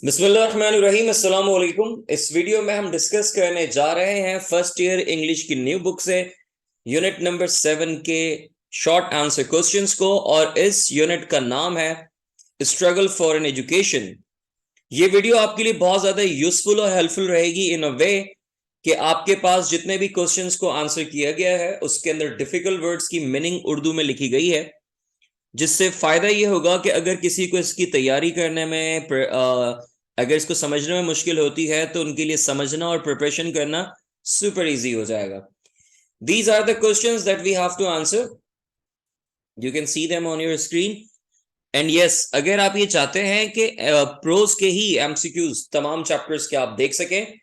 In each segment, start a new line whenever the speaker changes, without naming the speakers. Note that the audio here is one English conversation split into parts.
बिस्मिल्लाहिर्रहमानिर्रहीम अस्सलाम वालेकुम। इस वीडियो में हम डिस्कस करने जा रहे हैं फर्स्ट ईयर इंग्लिश की न्यू बुक से यूनिट नंबर 7 के शॉर्ट आंसर क्वेश्चंस को, और इस यूनिट का नाम है स्ट्रगल फॉर एन एजुकेशन। ये वीडियो आपके लिए बहुत ज्यादा यूजफुल और हेल्पफुल रहेगी इन अ वे कि आपके पास जितने भी क्वेश्चंस को आंसर किया गया है उसके अंदर डिफिकल्ट वर्ड्स की मीनिंग उर्दू में लिखी गई है, जिससे फायदा ये होगा कि अगर किसी को इसकी तैयारी करने में अगर इसको समझने में मुश्किल होती है तो उनके लिए समझना और प्रिपरेशन करना सुपर इजी हो जाएगा। These are the questions that we have to answer. You can see them on your screen. And yes, अगर आप ये चाहते हैं कि प्रोज के ही एमसीक्यूज तमाम चैप्टर्स के आप देख सकें,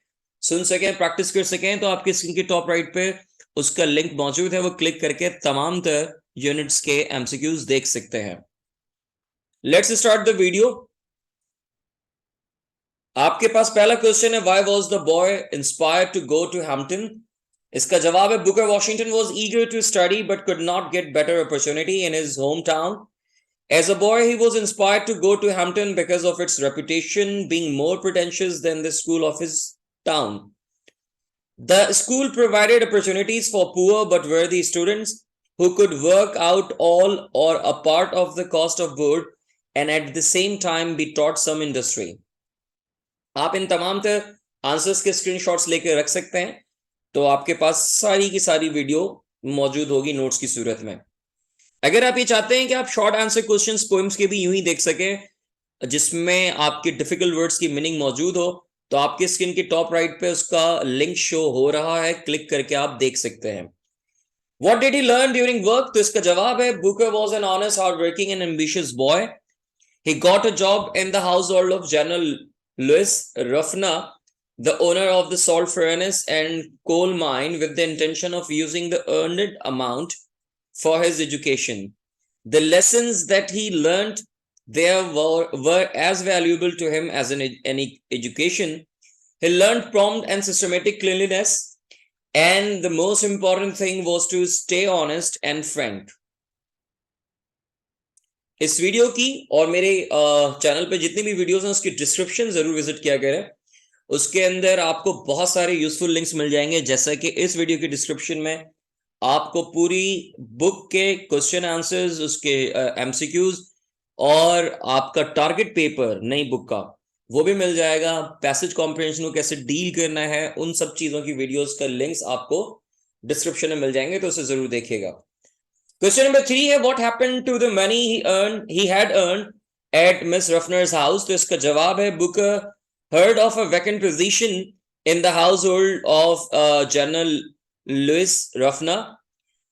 सुन सकें, प्रैक्टिस कर सकें, तो आपके स्क्रीन के टॉप राइट पे उसका लिंक मौजूद है। वो क्लिक करके तमाम यूनिट्स के एमसीक्यूज देख सकते हैं। Let's start the video. आपके पास पहला क्वेश्चन है, why was the boy inspired to go to Hampton. इसका जवाब है, Booker Washington was eager to study but could not get better opportunity in his home town. As a boy, he was inspired to go to Hampton because of its reputation being more pretentious than the school of his town. The school provided opportunities for poor but worthy students who could work out all or a part of the cost of board and at the same time be taught some industry. आप इन तमाम answers के screenshots लेकर रख सकते हैं, तो आपके पास सारी की सारी वीडियो मौजूद होगी नोट्स की सूरत में। अगर आप ये चाहते हैं कि आप शॉर्ट आंसर क्वेश्चंस पोएम्स के भी यूं ही देख सकें जिसमें आपके डिफिकल्ट वर्ड्स की मीनिंग मौजूद हो, तो आपके स्क्रीन के टॉप राइट पे उसका लिंक शो हो रहा है, क्लिक करके आप देख सकते हैं। What did he learn during work? तो इसका जवाब है, Booker was an honest, hardworking and ambitious boy. He got a job in the household of General Louis Ruffner, the owner of the salt furnace and coal mine, with the intention of using the earned amount for his education. The lessons that he learned there were as valuable to him as any education. He learned prompt and systematic cleanliness, and the most important thing was to stay honest and frank. इस video की और मेरे channel पे जितनी भी videos हैं उसकी description जरूर विजिट किया करें। उसके अंदर आपको बहुत सारे यूजफुल लिंक्स मिल जाएंगे, जैसा कि इस वीडियो की डिस्क्रिप्शन में आपको पूरी बुक के क्वेश्चन आंसर्स, उसके एमसीक्यूज और आपका टारगेट पेपर नई बुक का वो भी मिल जाएगा। पैसेज कॉम्प्रहेंशन को कैसे डील करना है, उन सब चीजों की वीडियोस का लिंक्स आपको डिस्क्रिप्शन में मिल जाएंगे, तो उसे जरूर देखिएगा। क्वेश्चन नंबर 3 है, what happened to the money he had earned at miss Ruffner's house. तो इसका जवाब है, Booker heard of a vacant position in the household of General Louis Ruffner,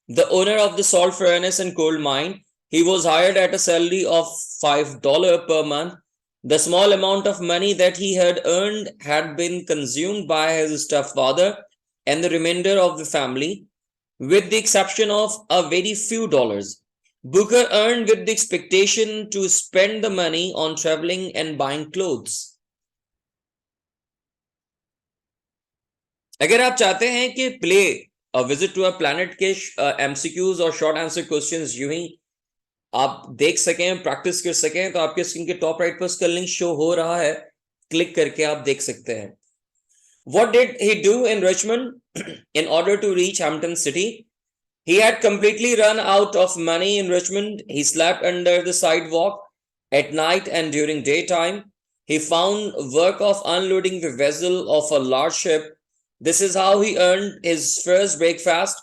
the owner of the salt furnace and coal mine. He was hired at a salary of $5 per month. The small amount of money that he had earned had been consumed by his stepfather and the remainder of the family, with the exception of a very few dollars. Booker earned with the expectation to spend the money on traveling and buying clothes. अगर आप चाहते हैं कि play visit to a planet के MCQs और short answer questions यूं ही आप देख सकें, प्रैक्टिस कर सकें, तो आपके स्क्रीन के टॉप राइट पर उसका लिंक शो हो रहा है, क्लिक करके आप देख सकते हैं। What did he do in Richmond in order to reach Hampton City? He had completely run out of money in Richmond. He slept under the sidewalk at night and during daytime. He found work of unloading the vessel of a large ship. This is how he earned his first breakfast.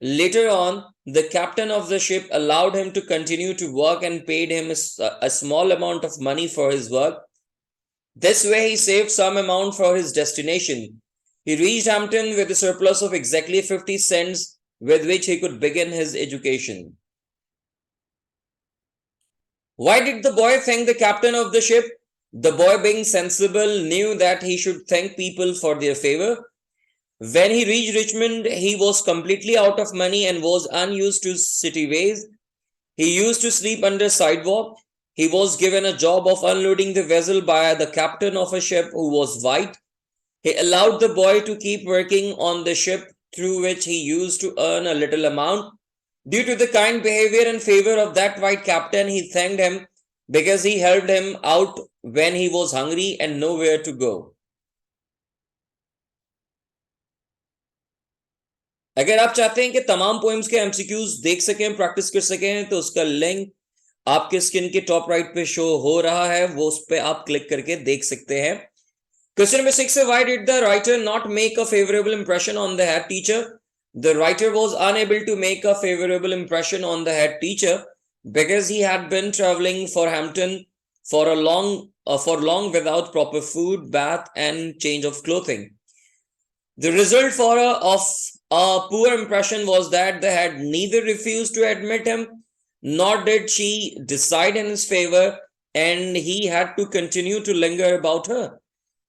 Later on, the captain of the ship allowed him to continue to work and paid him a small amount of money for his work. This way, he saved some amount for his destination. He reached Hampton with a surplus of exactly 50 cents with which he could begin his education. Why did the boy thank the captain of the ship? The boy, being sensible, knew that he should thank people for their favor. When he reached Richmond, he was completely out of money and was unused to city ways. He used to sleep under sidewalk. He was given a job of unloading the vessel by the captain of a ship who was white. He allowed the boy to keep working on the ship, through which he used to earn a little amount. Due to the kind behavior and favor of that white captain, he thanked him because he helped him out when he was hungry and nowhere to go. अगर आप चाहते हैं कि तमाम poems के MCQs देख सकें, practice कर सकें, तो उसका लिंक आपके स्क्रीन के टॉप राइट पे शो हो रहा है, वो उस पे आप क्लिक करके देख सकते हैं. Question number 6 is, why did the writer not make a favorable impression on the head teacher? The writer was unable to make a favorable impression on the head teacher because he had been traveling for Hampton for long without proper food, bath, and change of clothing. The result of a poor impression was that the head neither refused to admit him, nor did she decide in his favor, and he had to continue to linger about her.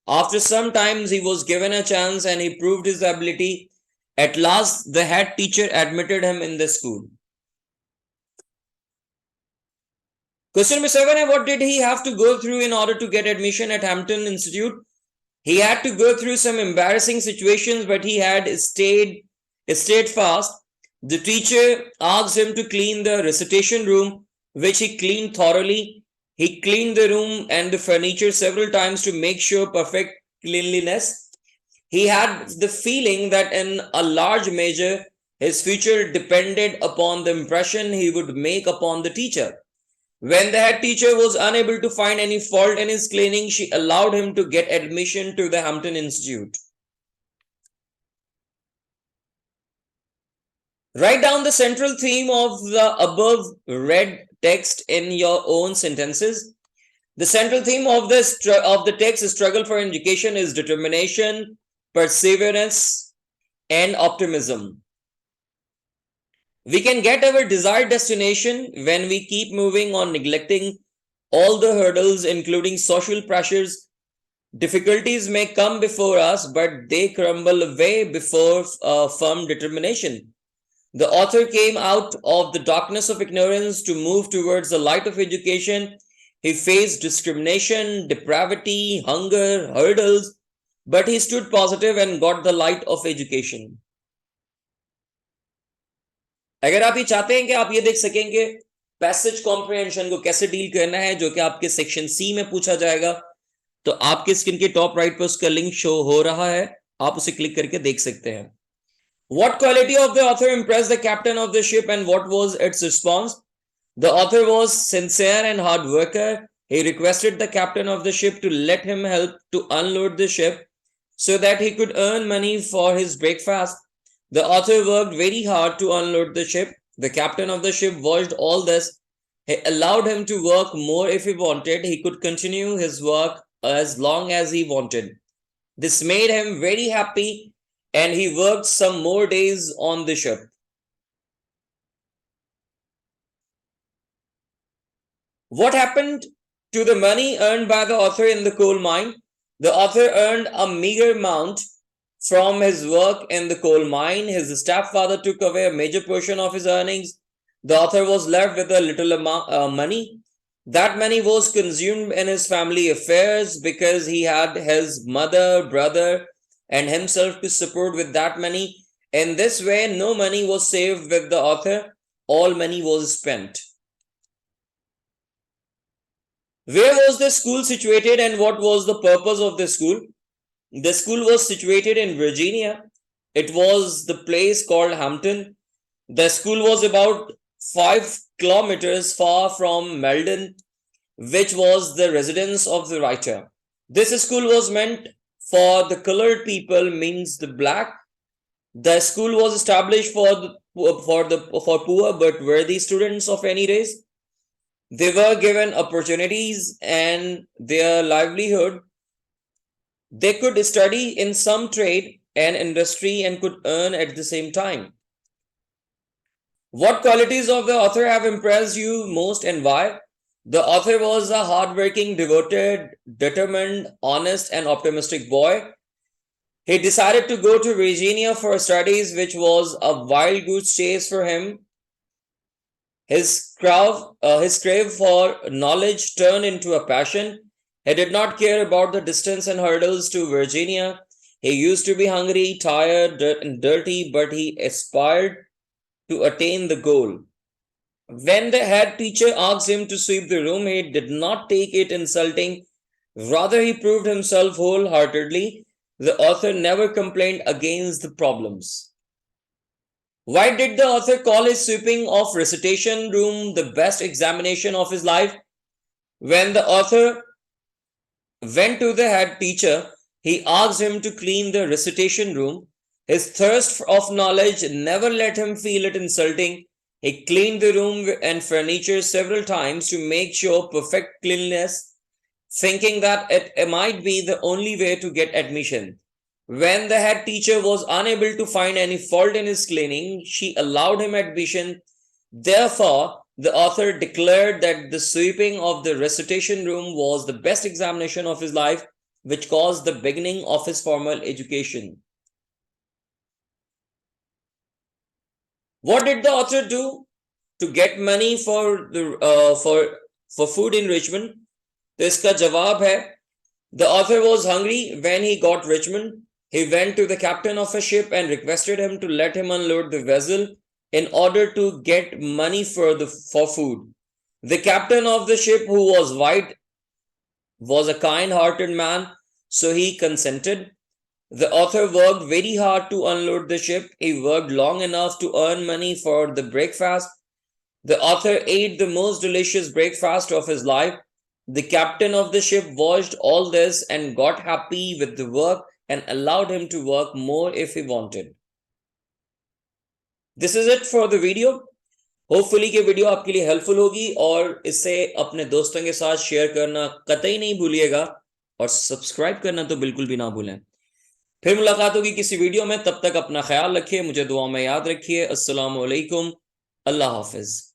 After some time, he was given a chance and he proved his ability. At last, the head teacher admitted him in the school. Question number 7, what did he have to go through in order to get admission at Hampton Institute? He had to go through some embarrassing situations, but he had stayed fast. The teacher asked him to clean the recitation room, which he cleaned thoroughly. He cleaned the room and the furniture several times to make sure perfect cleanliness. He had the feeling that in a large measure, his future depended upon the impression he would make upon the teacher. When the head teacher was unable to find any fault in his cleaning, she allowed him to get admission to the Hampton Institute. Write down the central theme of the above read text in your own sentences. The central theme of the text, struggle for education, is determination, perseverance, and optimism. We can get our desired destination when we keep moving on, neglecting all the hurdles, including social pressures. Difficulties may come before us, but they crumble away before firm determination. The author came out of the darkness of ignorance to move towards the light of education. He faced discrimination, depravity, hunger, hurdles, but he stood positive and got the light of education. अगर आप ये चाहते हैं कि आप ये देख सकेंगे पैसेज कॉम्प्रिहेंशन को कैसे डील करना है, जो कि आपके सेक्शन सी में पूछा जाएगा, तो आपके स्क्रीन के टॉप राइट पर उसका लिंक शो हो रहा है, आप उसे क्लिक करके देख सकते हैं. What quality of the author impressed the captain of the ship and what was its response? The author was sincere and hard worker. He requested the captain of the ship to let him help to unload the ship so that he could earn money for his breakfast. The author worked very hard to unload the ship. The captain of the ship watched all this. He allowed him to work more if he wanted. He could continue his work as long as he wanted. This made him very happy, and he worked some more days on the ship. What happened to the money earned by the author in the coal mine? The author earned a meager amount from his work in the coal mine. His stepfather took away a major portion of his earnings. The author was left with a little amount money. That money was consumed in his family affairs because he had his mother, brother, and himself to support with that money. In this way, no money was saved with the author. All money was spent. Where was the school situated and what was the purpose of the school? The school was situated in Virginia. It was the place called Hampton. The school was about 5 kilometers far from Meldon, which was the residence of the writer. This school was meant for the colored people, means the black. The school was established for poor but worthy students of any race. They were given opportunities and their livelihood. They could study in some trade and industry and could earn at the same time. What qualities of the author have impressed you most and why? The author was a hardworking, devoted, determined, honest, and optimistic boy. He decided to go to Virginia for studies, which was a wild goose chase for him. His crave for knowledge turned into a passion. He did not care about the distance and hurdles to Virginia. He used to be hungry, tired, and dirty, but he aspired to attain the goal. When the head teacher asked him to sweep the room, he did not take it insulting. Rather, he proved himself wholeheartedly. The author never complained against the problems. Why did the author call his sweeping of recitation room the best examination of his life? When the author went to the head teacher, he asked him to clean the recitation room. His thirst of knowledge never let him feel it insulting. He cleaned the room and furniture several times to make sure perfect cleanliness, thinking that it might be the only way to get admission. When the head teacher was unable to find any fault in his cleaning, she allowed him admission. Therefore, the author declared that the sweeping of the recitation room was the best examination of his life, which caused the beginning of his formal education. What did the author do to get money for food enrichment? तो इसका जवाब है, the author was hungry when he got Richmond. He went to the captain of a ship and requested him to let him unload the vessel in order to get money for food. The captain of the ship, who was white, was a kind-hearted man, so he consented. The author worked very hard to unload the ship. He worked long enough to earn money for the breakfast. The author ate the most delicious breakfast of his life. The captain of the ship watched all this and got happy with the work and allowed him to work more if he wanted. This is it for the video. Hopefully कि video आपके लिए helpful होगी और इसे अपने दोस्तों के साथ शेयर करना कतई नहीं भूलिएगा और सब्सक्राइब करना तो बिल्कुल भी ना भूलें। फिर मुलाकात होगी किसी वीडियो में, तब तक अपना ख्याल रखिए, मुझे दुआ में याद रखिए। अस्सलाम वालेकुम, अल्लाह हाफिज।